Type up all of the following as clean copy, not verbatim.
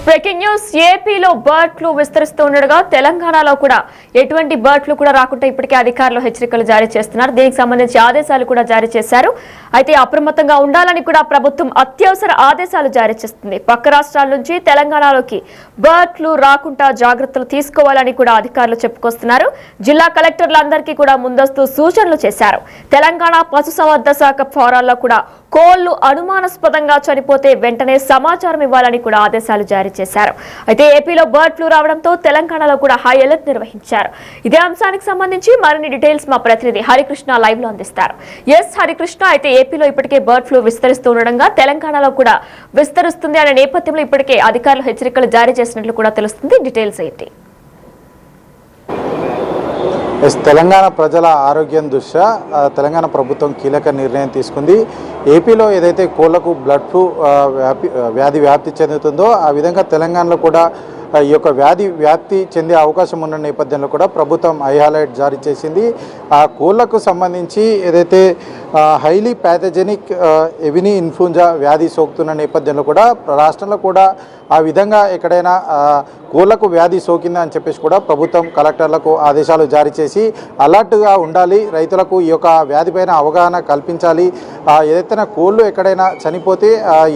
Breaking news ఏపీలో bird flu విస్తరిస్తూ ఉండగా తెలంగాణలో కూడా ఎటువంటి బర్డ్ ఫ్లూ కూడా రాకుండా ఇప్పటికే అధికారులు హెచ్చరికలు జారీ చేస్తున్నారు. దీనికి సంబంధించి ఆదేశాలు కూడా జారీ చేశారు. అయితే అప్రమత్తంగా ఉండాలని కూడా ప్రభుత్వం అత్యవసర ఆదేశాలు జారీ చేస్తుంది. పక్క రాష్ట్రాల నుంచి తెలంగాణలోకి బర్డ్ ఫ్లూ రాకుండా జాగ్రత్తలు తీసుకోవాలని కూడా అధికారులు చెప్పుకొస్తున్నారు. జిల్లా కలెక్టర్లందరికీ కూడా ముందస్తు సూచనలు చేశారు. తెలంగాణ పశుసంవర్ధక శాఖ ఫారాల్లో కూడా కోళ్లు అనుమానాస్పదంగా చనిపోతే వెంటనే సమాచారం ఇవ్వాలని కూడా ఆదేశాలు జారీ చేశారు. అయితే ఏపీలో బర్డ్ ఫ్లూ రావడంతో తెలంగాణలో కూడా హై అలర్ట్ నిర్వహించారు. ఇదే అంశానికి సంబంధించి మరిన్ని డీటెయిల్స్ మా ప్రతినిధి హరికృష్ణ లైవ్ లో అందిస్తారు. హరికృష్ణ, అయితే ఏపీలో ఇప్పటికే బర్డ్ ఫ్లూ విస్తరిస్తూ ఉండడంగా తెలంగాణలో కూడా విస్తరిస్తుంది అనే నేపథ్యంలో ఇప్పటికే అధికారులు హెచ్చరికలు జారీ చేసినట్లు కూడా తెలుస్తుంది. డీటెయిల్స్ ఏంటి? తెలంగాణ ప్రజల ఆరోగ్యం దృష్ట్యా తెలంగాణ ప్రభుత్వం కీలక నిర్ణయం తీసుకుంది. ఏపీలో ఏదైతే కోళ్లకు బ్లడ్ ఫ్లూ వ్యాధి వ్యాప్తి చెందుతుందో ఆ విధంగా తెలంగాణలో కూడా ఈ యొక్క వ్యాధి వ్యాప్తి చెందే అవకాశం ఉన్న నేపథ్యంలో కూడా ప్రభుత్వం హై అలర్ట్ జారీ చేసింది. ఆ కోళ్లకు సంబంధించి ఏదైతే హైలీ ప్యాథజెనిక్ ఎవినీ ఇన్ఫ్లుయెంజా వ్యాధి సోకుతున్న నేపథ్యంలో కూడా రాష్ట్రంలో కూడా ఆ విధంగా ఎక్కడైనా కోళ్లకు వ్యాధి సోకిందా అని చెప్పేసి కూడా ప్రభుత్వం కలెక్టర్లకు ఆదేశాలు జారీ చేసి అలర్ట్గా ఉండాలి, రైతులకు ఈ యొక్క వ్యాధిపైన అవగాహన కల్పించాలి, ఏదైతే కోళ్ళు ఎక్కడైనా చనిపోతే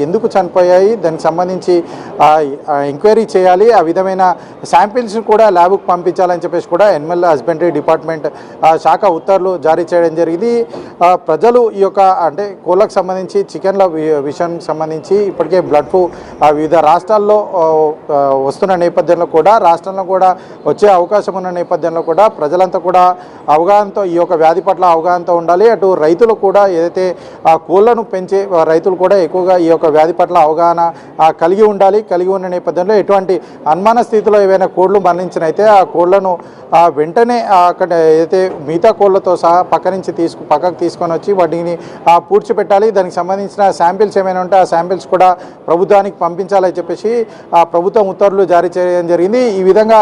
ఎందుకు చనిపోయాయి దానికి సంబంధించి ఎంక్వైరీ చేయాలి, ఆ విధమైన శాంపిల్స్ కూడా ల్యాబ్కు పంపించాలని చెప్పేసి కూడా యానిమల్ హస్బెండరీ డిపార్ట్మెంట్ శాఖ ఉత్తర్వులు జారీ చేయడం జరిగింది. ప్రజలు ఈ యొక్క అంటే కోళ్ళకు సంబంధించి చికెన్ల విషయానికి సంబంధించి ఇప్పటికే బ్లడ్ ఫ్లూ వివిధ రాష్ట్రాల్లో వస్తున్న నేపథ్యంలో కూడా రాష్ట్రంలో కూడా వచ్చే అవకాశం ఉన్న నేపథ్యంలో కూడా ప్రజలంతా కూడా అవగాహనతో ఈ యొక్క వ్యాధి పట్ల అవగాహనతో ఉండాలి. అటు రైతులు కూడా ఏదైతే కోళ్లను పెంచే రైతులు కూడా ఎక్కువగా ఈ యొక్క వ్యాధి పట్ల అవగాహన కలిగి ఉండాలి. కలిగి ఉన్న నేపథ్యంలో ఎటువంటి అనుమాన స్థితిలో ఏవైనా కోళ్లు మరణించినైతే ఆ కోళ్లను వెంటనే అక్కడ ఏదైతే మిగతా కోళ్లతో సహా పక్కకు తీసుకొని వచ్చి వాటిని పూడ్చిపెట్టాలి. దానికి సంబంధించిన శాంపిల్స్ ఏమైనా ఉంటే ఆ శాంపిల్స్ కూడా ప్రభుత్వానికి పంపించాలని చెప్పేసి ప్రభుత్వం ఉత్తర్వులు జారీ చేయడం జరిగింది. ఈ విధంగా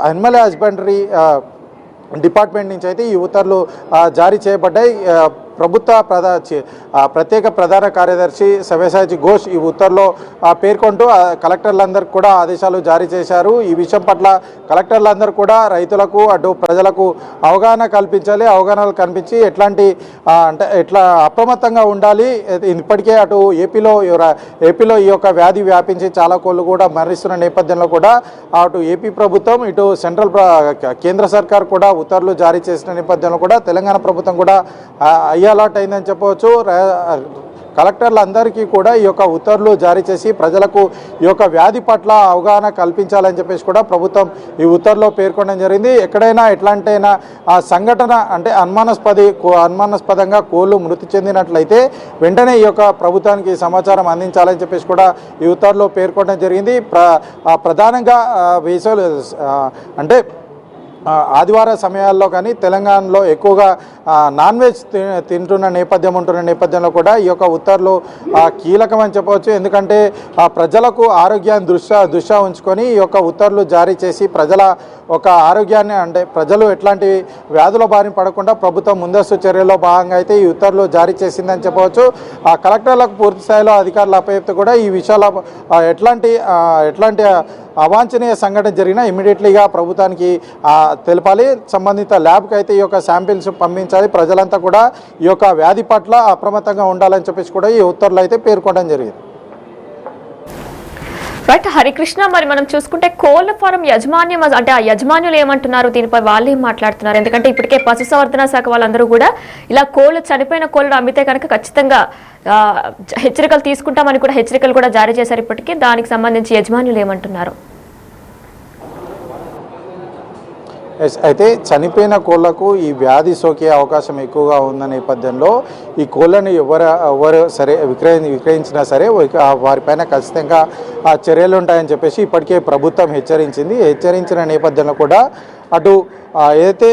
యానిమల్ హస్బెండరీ డిపార్ట్మెంట్ నుంచి అయితే ఈ ఉత్తర్వులు జారీ చేయబడ్డాయి. ప్రభుత్వ ప్రత్యేక ప్రధాన కార్యదర్శి సవ్యసాచి ఘోష్ ఈ ఉత్తర్వులో పేర్కొంటూ కలెక్టర్లందరికీ కూడా ఆదేశాలు జారీ చేశారు. ఈ విషయం పట్ల కలెక్టర్లందరూ కూడా రైతులకు అటు ప్రజలకు అవగాహన కల్పించాలి. అవగాహనలు కల్పించి ఎట్లా అప్రమత్తంగా ఉండాలి. ఇప్పటికే అటు ఏపీలో ఈ యొక్క వ్యాధి వ్యాపించి చాలా కోళ్ళు కూడా మరణిస్తున్న నేపథ్యంలో కూడా అటు ఏపీ ప్రభుత్వం ఇటు కేంద్ర సర్కార్ కూడా ఉత్తర్వులు జారీ చేసిన నేపథ్యంలో కూడా తెలంగాణ ప్రభుత్వం కూడా అలర్ట్ అయిందని చెప్పవచ్చు. కలెక్టర్లందరికీ కూడా ఈ యొక్క ఉత్తర్వులు జారీ చేసి ప్రజలకు ఈ యొక్క వ్యాధి పట్ల అవగాహన కల్పించాలని చెప్పేసి కూడా ప్రభుత్వం ఈ ఉత్తర్వులో పేర్కొనడం జరిగింది. ఎక్కడైనా ఎట్లాంటైనా సంఘటన అంటే అనుమానాస్పదంగా కోళ్లు మృతి చెందినట్లయితే వెంటనే ఈ యొక్క ప్రభుత్వానికి సమాచారం అందించాలని చెప్పేసి కూడా ఈ ఉత్తర్వులో పేర్కొనడం జరిగింది. ప్రధానంగా వేసవి అంటే ఆదివార సమయాల్లో కానీ తెలంగాణలో ఎక్కువగా నాన్ వెజ్ ఉంటున్న నేపథ్యంలో కూడా ఈ యొక్క ఉత్తర్వులు కీలకమని చెప్పవచ్చు. ఎందుకంటే ప్రజలకు ఆరోగ్యాన్ని దృష్ట్యా ఉంచుకొని ఈ యొక్క ఉత్తర్వులు జారీ చేసి ప్రజల ఒక ఆరోగ్యాన్ని అంటే ప్రజలు ఎట్లాంటి వ్యాధుల బారిన పడకుండా ప్రభుత్వం ముందస్తు చర్యల్లో భాగంగా అయితే ఈ ఉత్తర్వులు జారీ చేసిందని చెప్పవచ్చు. కలెక్టర్లకు పూర్తి స్థాయిలో అధికారులు అప్పచెప్తే కూడా ఈ విషయాల ఎట్లాంటి అవాంఛనీయ సంఘటన జరిగినా ఇమీడియట్లీగా ప్రభుత్వానికి తెలపాలి. సంబంధిత ల్యాబ్కి అయితే ఈ యొక్క శాంపిల్స్ పంపించాలి. ప్రజలంతా కూడా ఈ యొక్క వ్యాధి పట్ల అప్రమత్తంగా ఉండాలని చెప్పేసి కూడా ఈ ఉత్తర్వులు అయితే పేర్కొనడం జరిగింది. రైట్ హరికృష్ణ, మరి మనం చూసుకుంటే కోళ్ల ఫారం యాజమాన్యం అంటే ఆ యజమానులు ఏమంటున్నారు, దీనిపై వాళ్ళు ఏం మాట్లాడుతున్నారు? ఎందుకంటే ఇప్పటికే పశుసంవర్ధన శాఖ వాళ్ళందరూ కూడా ఇలా కోళ్లు చనిపోయిన కోళ్లు అమ్మితే కనుక ఖచ్చితంగా హెచ్చరికలు తీసుకుంటామని కూడా హెచ్చరికలు కూడా జారీ చేశారు. ఇప్పటికే దానికి సంబంధించి యజమానులు ఏమంటున్నారు? అయితే చనిపోయిన కోళ్లకు ఈ వ్యాధి సోకే అవకాశం ఎక్కువగా ఉన్న నేపథ్యంలో ఈ కోళ్లను ఎవరు సరే విక్రయించినా సరే వారిపైన ఖచ్చితంగా చర్యలు ఉంటాయని చెప్పేసి ఇప్పటికే ప్రభుత్వం హెచ్చరించిన నేపథ్యంలో కూడా అటు ఏదైతే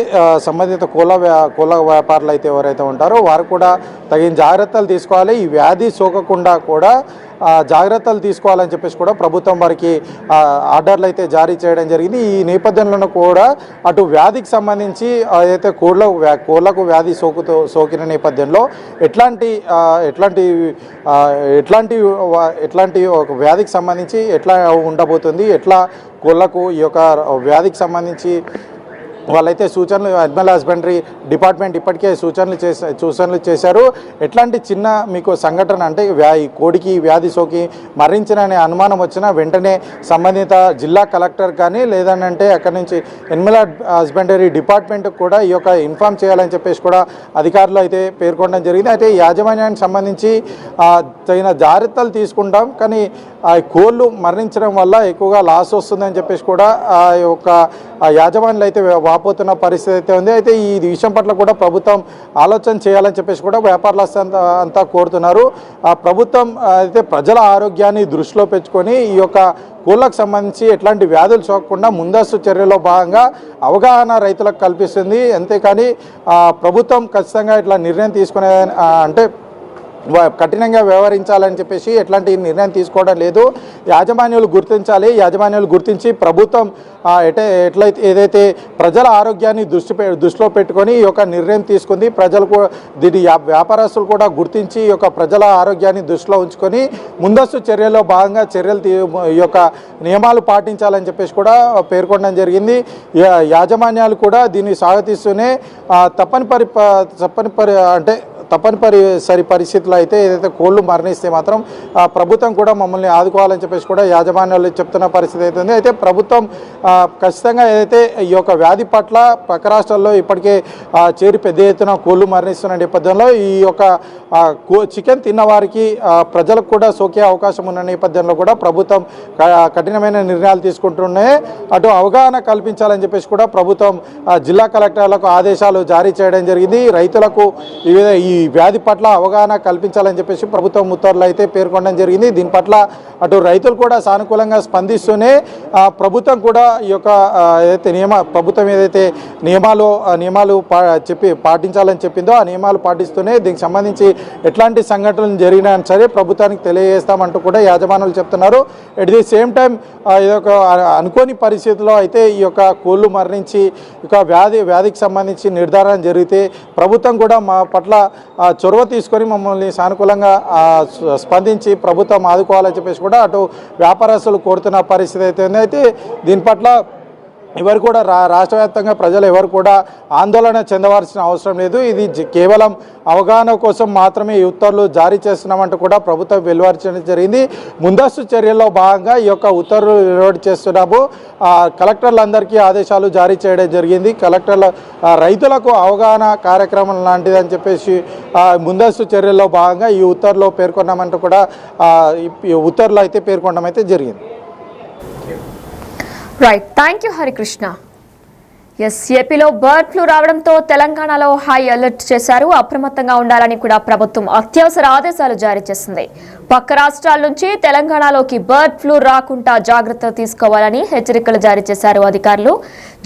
సంబంధిత కోళ్ళ వ్యాపారులు అయితే ఎవరైతే ఉంటారో వారు కూడా తగిన జాగ్రత్తలు తీసుకోవాలి. ఈ వ్యాధి సోకకుండా కూడా జాగ్రత్తలు తీసుకోవాలని చెప్పేసి కూడా ప్రభుత్వం వారికి ఆర్డర్లు అయితే జారీ చేయడం జరిగింది. ఈ నేపథ్యంలో కూడా అటు వ్యాధికి సంబంధించి ఏదైతే కోళ్లకు వ్యాధి సోకిన నేపథ్యంలో ఎట్లాంటి ఒక వ్యాధికి సంబంధించి ఎట్లా ఉండబోతుంది, ఎట్లా కోళ్లకు ఈ యొక్క వ్యాధికి సంబంధించి వాళ్ళైతే సూచనలు అనిమల్ హస్బెండరీ డిపార్ట్మెంట్ ఇప్పటికే సూచనలు చేశారు. ఎట్లాంటి చిన్న మీకు సంఘటన అంటే కోడికి వ్యాధి సోకి మరణించిన అనుమానం వచ్చినా వెంటనే సంబంధిత జిల్లా కలెక్టర్ కానీ లేదంటే అక్కడి నుంచి అనిమల్ హస్బెండరీ డిపార్ట్మెంట్ కూడా ఈ యొక్క ఇన్ఫామ్ చేయాలని చెప్పేసి కూడా అధికారులు అయితే పేర్కొనడం జరిగింది. అయితే యాజమాన్యానికి సంబంధించి తగిన జాగ్రత్తలు తీసుకుంటాం, కానీ కోళ్ళు మరణించడం వల్ల ఎక్కువగా లాస్ వస్తుందని చెప్పేసి కూడా ఆ యొక్క యాజమాన్యులు అయితే వాపోతున్న పరిస్థితి అయితే ఉంది. అయితే ఈ విషయం పట్ల కూడా ప్రభుత్వం ఆలోచన చేయాలని చెప్పేసి కూడా వ్యాపారులు అంతా కోరుతున్నారు. ప్రభుత్వం అయితే ప్రజల ఆరోగ్యాన్ని దృష్టిలో పెట్టుకొని ఈ యొక్క కోళ్ళకు సంబంధించి ఎట్లాంటి వ్యాధులు సోకకుండా ముందస్తు చర్యలో భాగంగా అవగాహన రైతులకు కల్పిస్తుంది. అంతేకాని ప్రభుత్వం ఖచ్చితంగా ఇట్లా నిర్ణయం తీసుకునే అంటే కఠినంగా వ్యవహరించాలని చెప్పేసి ఎట్లాంటి నిర్ణయం తీసుకోవడం లేదు. యాజమాన్యాలు గుర్తించాలి. యాజమాన్యాలు గుర్తించి ప్రభుత్వం ఎట్లయితే ఏదైతే ప్రజల ఆరోగ్యాన్ని దృష్టిలో పెట్టుకొని ఈ యొక్క నిర్ణయం తీసుకుంది. ప్రజలకు దీని వ్యాపారస్తులు కూడా గుర్తించి ఈ యొక్క ప్రజల ఆరోగ్యాన్ని దృష్టిలో ఉంచుకొని ముందస్తు చర్యల్లో భాగంగా ఈ యొక్క నియమాలు పాటించాలని చెప్పేసి కూడా పేర్కొనడం జరిగింది. యాజమాన్యాలు కూడా దీన్ని స్వాగతిస్తూనే తప్పనిసరి పరిస్థితుల్లో అయితే ఏదైతే కోళ్ళు మరణిస్తే మాత్రం ప్రభుత్వం కూడా మమ్మల్ని ఆదుకోవాలని చెప్పేసి కూడా యాజమాన్యాలు చెప్తున్న పరిస్థితి అయితే ఉంది. అయితే ప్రభుత్వం ఖచ్చితంగా ఏదైతే ఈ యొక్క వ్యాధి పట్ల పక్క రాష్ట్రాల్లో ఇప్పటికే చేరి పెద్ద ఎత్తున కోళ్ళు మరణిస్తున్న నేపథ్యంలో ఈ యొక్క చికెన్ తిన్న వారికి ప్రజలకు కూడా సోకే అవకాశం ఉన్న నేపథ్యంలో కూడా ప్రభుత్వం కఠినమైన నిర్ణయాలు తీసుకుంటున్నాయి. అటు అవగాహన కల్పించాలని చెప్పేసి కూడా ప్రభుత్వం జిల్లా కలెక్టర్లకు ఆదేశాలు జారీ చేయడం జరిగింది. రైతులకు ఈ వ్యాధి పట్ల అవగాహన కల్పించాలని చెప్పేసి ప్రభుత్వం ఉత్తర్వులు అయితే పేర్కొనడం జరిగింది. దీని పట్ల అటు రైతులు కూడా సానుకూలంగా స్పందిస్తూనే ప్రభుత్వం కూడా ఈ యొక్క ప్రభుత్వం ఏదైతే నియమాలు పాటించాలని చెప్పిందో ఆ నియమాలు పాటిస్తూనే దీనికి సంబంధించి ఎట్లాంటి సంఘటనలు జరిగినా సరే ప్రభుత్వానికి తెలియజేస్తామంటూ కూడా యాజమానులు చెప్తున్నారు. ఎట్ ది సేమ్ టైం ఇదొక అనుకోని పరిస్థితుల్లో అయితే ఈ యొక్క కోళ్ళు మరణించి ఇక వ్యాధికి సంబంధించి నిర్ధారణ జరిగితే ప్రభుత్వం కూడా మా పట్ల చొరవ తీసుకొని మమ్మల్ని సానుకూలంగా స్పందించి ప్రభుత్వం ఆదుకోవాలని చెప్పేసి కూడా అటు వ్యాపారస్తులు కోరుతున్న పరిస్థితి అయితే ఉంది. అయితే దీని పట్ల ఎవరు కూడా రాష్ట్ర వ్యాప్తంగా ప్రజలు ఎవరు కూడా ఆందోళన చెందవలసిన అవసరం లేదు. ఇది కేవలం అవగాహన కోసం మాత్రమే ఈ ఉత్తర్వులు జారీ చేస్తున్నామంటూ కూడా ప్రభుత్వం వెలువరించడం జరిగింది. ముందస్తు చర్యల్లో భాగంగా ఈ యొక్క ఉత్తర్వులు వెలువడి చేస్తున్నాము. కలెక్టర్లందరికీ ఆదేశాలు జారీ చేయడం జరిగింది. రైతులకు అవగాహన కార్యక్రమం లాంటిది అని చెప్పేసి ముందస్తు చర్యల్లో భాగంగా ఈ ఉత్తర్వులో పేర్కొన్నామంటూ కూడా ఉత్తర్వులు అయితే పేర్కొనడం అయితే జరిగింది. Right, thank you Harikrishna. ఏపీలో బర్డ్ ఫ్లూ రావడంతో తెలంగాణలో హై అలర్ట్ చేశారు. అప్రమత్తంగా ఉండాలని కూడా ప్రభుత్వం అత్యవసర ఆదేశాలు జారీ చేసింది. పక్క రాష్ట్రాల నుంచి తెలంగాణలోకి బర్డ్ ఫ్లూ రాకుండా జాగ్రత్తలు తీసుకోవాలని హెచ్చరికలు జారీ చేశారు అధికారులు.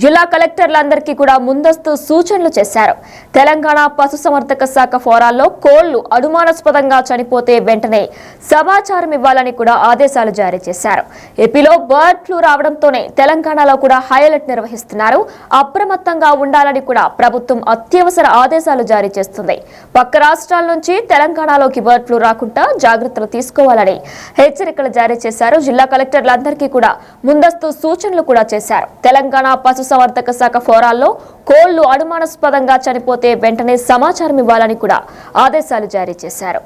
జిల్లా కలెక్టర్లందరికీ కూడా ముందస్తు సూచనలు చేశారు. తెలంగాణ పశుసంవర్ధక శాఖ ఫోరాల్లో కోళ్లు అనుమానాస్పదంగా చనిపోతే వెంటనే సమాచారం ఇవ్వాలని కూడా ఆదేశాలు జారీ చేశారు. ఏపీలో బర్డ్ ఫ్లూ రావడంతోనే తెలంగాణలో కూడా హై అలర్ట్ నిర్వహిస్తున్నారు. అప్రమత్తంగా ఉండాలని కూడా ప్రభుత్వం అత్యవసర ఆదేశాలు జారీ చేస్తుంది. పక్క రాష్ట్రాల నుంచి తెలంగాణలోకి బర్డ్ ఫ్లూ రాకుండా జాగ్రత్తలు తీసుకోవాలని హెచ్చరికలు జారీ చేశారు. జిల్లా కలెక్టర్లందరికీ కూడా ముందస్తు సూచనలు కూడా చేశారు. తెలంగాణ పశుసంవర్ధక శాఖ ఫోరాల్లో కోళ్లు అనుమానాస్పదంగా చనిపోతే వెంటనే సమాచారం ఇవ్వాలని కూడా ఆదేశాలు జారీ చేశారు.